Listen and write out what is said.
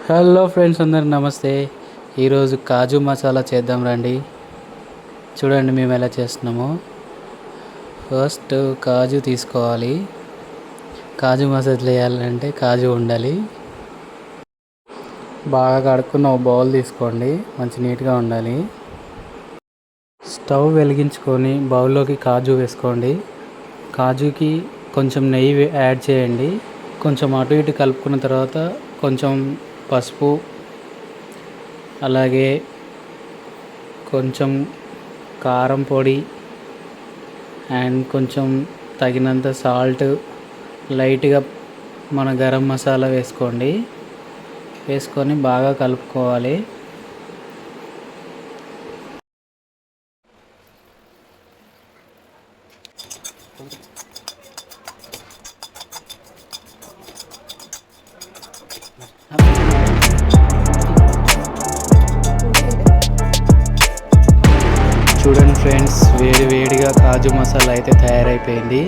Hello friends, అందరికి నమస్తే. ఈరోజు కాజు మసాలా చేద్దాం రండి. చూడండి మేము ఎలా చేస్తున్నామో. ఫస్ట్ కాజు తీసుకోవాలి. కాజు మసాలా వేయాలంటే కాజు ఉండాలి. బాగా కడుక్కున్న ఒక బౌల్ తీసుకోండి, మంచి నీట్గా ఉండాలి. స్టవ్ వెలిగించుకొని బౌల్లోకి కాజు వేసుకోండి. కాజుకి కొంచెం నెయ్యి యాడ్ చేయండి. కొంచెం అటు ఇటు కలుపుకున్న తర్వాత కొంచెం పసుపు, అలాగే కొంచెం కారం పొడి అండ్ కొంచెం తగినంత సాల్ట్, లైట్గా మన గరం మసాలా వేసుకోండి. వేసుకొని బాగా కలుపుకోవాలి. చూడండి ఫ్రెండ్స్, వేడిగా కాజు మసాలా అయితే తయారైపోయింది.